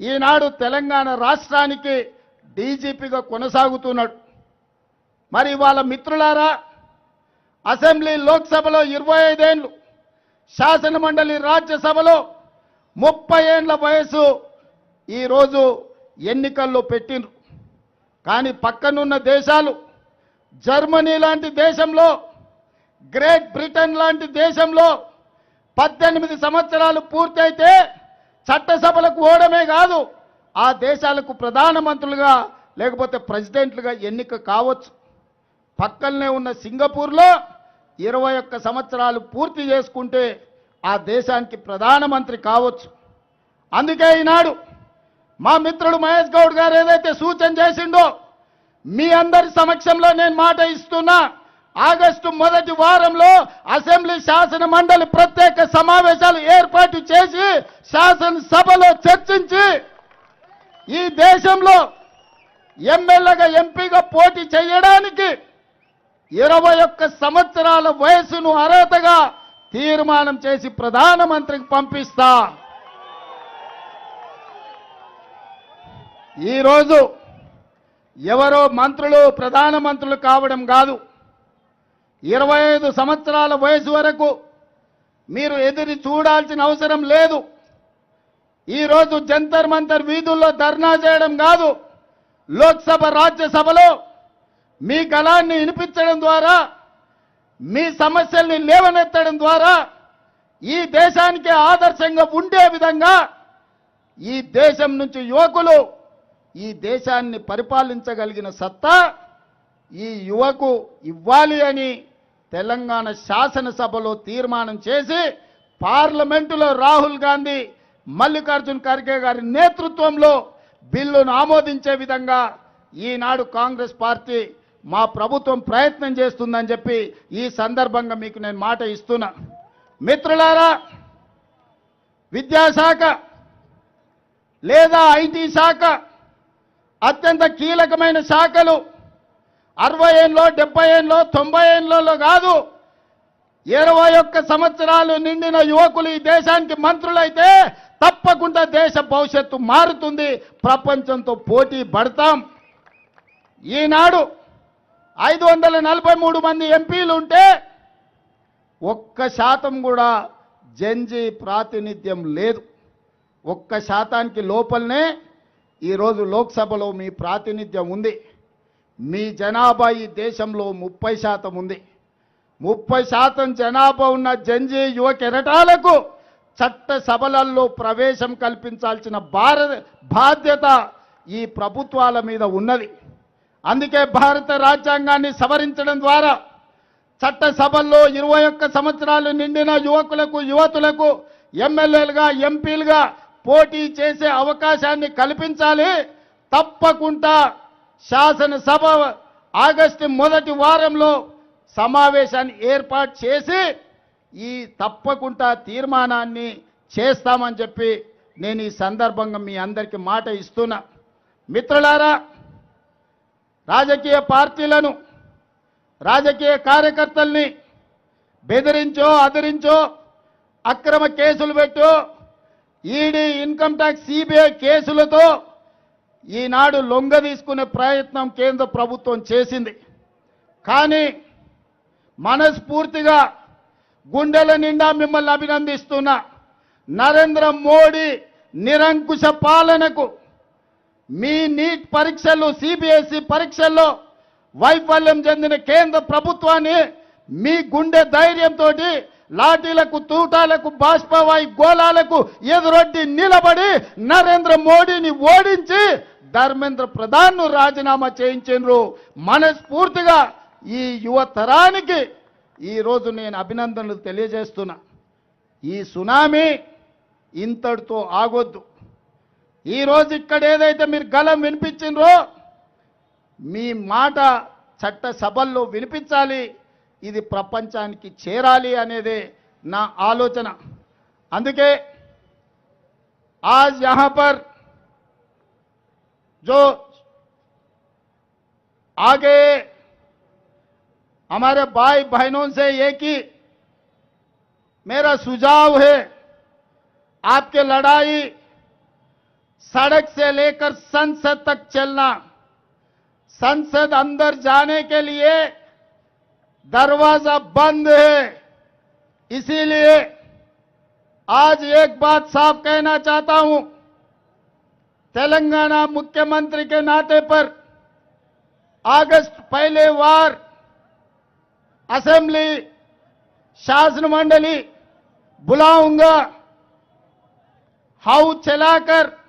ఈనాడు తెలంగాణ రాష్ట్రానికి డీజీపీగా కొనసాగుతున్నాడు. మరి వాళ్ళ మిత్రులారా, అసెంబ్లీ లోక్సభలో 25 ఏళ్ళు, శాసనమండలి రాజ్యసభలో 30 ఏళ్ల వయసు ఈరోజు ఎన్నికల్లో పెట్టిండ్రు. కానీ పక్కనున్న దేశాలు, జర్మనీ లాంటి దేశంలో, గ్రేట్ బ్రిటన్ లాంటి దేశంలో 18 సంవత్సరాలు పూర్తయితే చట్టసభలకు ఓడమే కాదు, ఆ దేశాలకు ప్రధానమంత్రులుగా లేకపోతే ప్రెసిడెంట్లుగా ఎన్నిక కావచ్చు. పక్కనే ఉన్న సింగపూర్లో 21 సంవత్సరాలు పూర్తి చేసుకుంటే ఆ దేశానికి ప్రధానమంత్రి కావచ్చు. అందుకే ఈనాడు మా మిత్రుడు మహేష్ గౌడ్ గారు ఏదైతే సూచన చేసిండో మీ అందరి సమక్షంలో నేను మాట ఇస్తున్నా. ఆగస్టు మొదటి వారంలో అసెంబ్లీ శాసన మండలి ప్రత్యేక సమావేశాలు ఏర్పాటు చేసి శాసనసభలో చర్చించి ఈ దేశంలో ఎమ్మెల్యేగా ఎంపీగా పోటీ చేయడానికి 21 సంవత్సరాల వయసును అర్హతగా తీర్మానం చేసి ప్రధానమంత్రికి పంపిస్తా. ఈరోజు ఎవరో మంత్రులు ప్రధానమంత్రులు కావడం కాదు, 25 సంవత్సరాల వయసు వరకు మీరు ఎదురు చూడాల్సిన అవసరం లేదు. ఈరోజు జంతర్ మంతర్ వీధుల్లో ధర్నా చేయడం కాదు, లోక్సభ రాజ్యసభలో మీ గళాన్ని వినిపించడం ద్వారా, మీ సమస్యల్ని లేవనెత్తడం ద్వారా ఈ దేశానికి ఆదర్శంగా ఉండే విధంగా ఈ దేశం నుంచి యువకులు ఈ దేశాన్ని పరిపాలించగలిగిన సత్తా ఈ యువకు ఇవ్వాలి అని తెలంగాణ శాసనసభలో తీర్మానం చేసి పార్లమెంటులో రాహుల్ గాంధీ, మల్లికార్జున్ ఖర్గే గారి నేతృత్వంలో బిల్లును ఆమోదించే విధంగా ఈనాడు కాంగ్రెస్ పార్టీ మా ప్రభుత్వం ప్రయత్నం చేస్తుందని చెప్పి ఈ సందర్భంగా మీకు నేను మాట ఇస్తున్నా. మిత్రులారా, విద్యాశాఖ లేదా ఐటీ శాఖ అత్యంత కీలకమైన శాఖలు 60 ఏళ్ళలో 70 ఏళ్ళలో 90 ఏళ్ళలో కాదు, 21 సంవత్సరాలు నిండిన యువకులు ఈ దేశానికి మంత్రులైతే తప్పకుండా దేశ భవిష్యత్తు మారుతుంది, ప్రపంచంతో పోటీ పడతాం. ఈనాడు 543 మంది ఎంపీలు ఉంటే 1% కూడా జెన్జీ ప్రాతినిధ్యం లేదు. 1% లోపలనే ఈరోజు లోక్సభలో మీ ప్రాతినిధ్యం ఉంది. మీ జనాభా ఈ దేశంలో 30% ఉంది. 30% జనాభా ఉన్న జెన్జీ యువ కెరటాలకు చట్టసభలలో ప్రవేశం కల్పించాల్సిన బాధ్యత ఈ ప్రభుత్వాల మీద ఉన్నది. అందుకే భారత రాజ్యాంగాన్ని సవరించడం ద్వారా చట్టసభల్లో 21 సంవత్సరాలు నిండిన యువకులకు, యువతులకు ఎమ్మెల్యేలుగా, ఎంపీలుగా పోటీ చేసే అవకాశాన్ని కల్పించాలి. తప్పకుండా శాసనసభ ఆగస్టు మొదటి వారంలో సమావేశాన్ని ఏర్పాటు చేసి ఈ తప్పకుండా తీర్మానాన్ని చేస్తామని చెప్పి నేను ఈ సందర్భంగా మీ అందరికీ మాట ఇస్తున్నా. మిత్రులారా, రాజకీయ పార్టీలను, రాజకీయ కార్యకర్తల్ని బెదిరించో, అదిరించో, అక్రమ కేసులు పెట్టో, ఈడీ, ఇన్కమ్ ట్యాక్స్, సిబిఐ కేసులతో ఈనాడు లొంగ తీసుకునే ప్రయత్నం కేంద్ర ప్రభుత్వం చేసింది. కానీ మనస్ఫూర్తిగా గుండెల నిండా మిమ్మల్ని అభినందిస్తున్నా. నరేంద్ర మోడీ నిరంకుశ పాలనకు, మీ నీట్ పరీక్షలు, సిబిఎస్ఈ పరీక్షల్లో వైఫల్యం చెందిన కేంద్ర ప్రభుత్వాన్ని మీ గుండె ధైర్యంతో లాఠీలకు, తూటాలకు, బాష్పవాయు గోళాలకు ఎదురొడ్డి నిలబడి నరేంద్ర మోడీని ఓడించి ధర్మేంద్ర ప్రధాన్ను రాజీనామా చేయించారు. మనస్ఫూర్తిగా ఈ యువ తరానికి ఈరోజు నేను అభినందనలు తెలియజేస్తున్నా. ఈ సునామీ ఇంతటితో ఆగొద్దు. ఈరోజు ఇక్కడ ఏదైతే మీరు గలం వినిపించిండ్రో మీ మాట చట్టసభల్లో వినిపించాలి, ఇది ప్రపంచానికి చేరాలి అనేదే నా ఆలోచన. అందుకే आज यहां पर जो आगे हमारे भाई बहनों से एक ही मेरा सुझाव है, आपके लड़ाई सड़क से लेकर संसद तक चलना, संसद अंदर जाने के लिए दरवाजा बंद है। इसीलिए आज एक बात साफ कहना चाहता हूं, तेलंगाना मुख्यमंत्री के नाते पर अगस्त पहले वार असेंबली शासन मंडली बुलाऊंगा। हाउस चलाकर